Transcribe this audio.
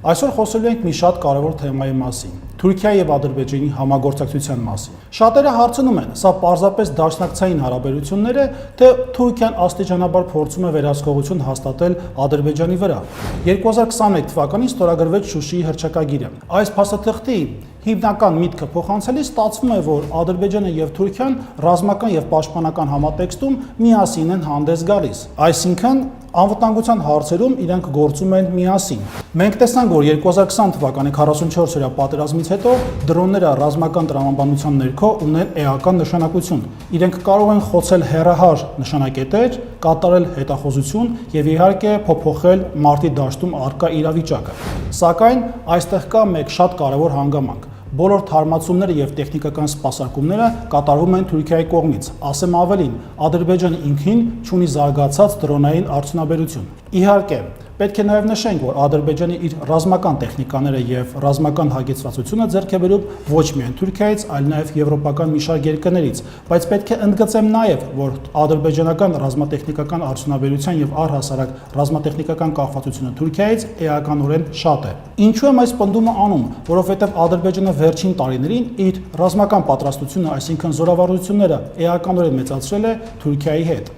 Այսօր խոսելու ենք մի շատ կարևոր թեմայի մասին՝ Թուրքիայի եւ Ադրբեջանի համագործակցության մասին։ Շատերը հարցնում են, սա պարզապես դաշնակցային հարաբերություններ է, թե Թուրքիան աստիճանաբար փորձում է վերահսկողություն հաստատել Ադրբեջանի վրա։ 2021 թվականին ստորագրվեց Շուշիի հռչակագիրը։ Այս փաստաթղթի հիմնական միտքը փոխանցելիս ստացվում է, որ Ադրբեջանը եւ Թուրքիան ռազմական եւ պաշտպանական համատեքստում միասին են հանդես գալիս։ Այսինքն անվտանգության հարցերում իրենք գործում են միասին։ Մենք տեսանք, որ 2020 թվականի 44-օրյա պատերազմից հետո դրոնները ռազմական տրամաբանության ներքո ունեն էական նշանակություն։ Իրենք կարող են խոցել հեռահար նշանակետեր, կատարել հետախուզություն եւ իհարկե փոփոխել մարտի դաշտում առկա իրավիճակը։ Սակայն այստեղ կա մեկ շատ կարևոր հանգամանք։ Բոլոր թարմացումները եւ տեխնիկական սպասարկումները կատարվում են Թուրքիայի կողմից։ Ասեմ ավելին, Ադրբեջանը ինքին ունի զարգացած դրոնային արդյունաբերություն։ Իհարկե, պետք է նաև նշենք, որ Ադրբեջանը իր ռազմական տեխնիկաները եւ ռազմական հագեցվածությունը ձեռք է բերում ոչ միայն Թուրքիայից, այլ նաև եվրոպական մի շարք երկրներից, բայց պետք է ընդգծեմ նաև, որ ադրբեջանական ռազմատեխնիկական արդյունաբերության եւ առհասարակ ռազմատեխնիկական կախվածությունը Թուրքիայից էականորեն շատ է։ Ինչու եմ այս պնդումը անում, որովհետեւ Ադրբեջանը վերջին տարիներին իր ռազմական պատրաստությունը, այսինքն զորավարությունները էականորեն մեծացրել է Թուրքիայի հետ։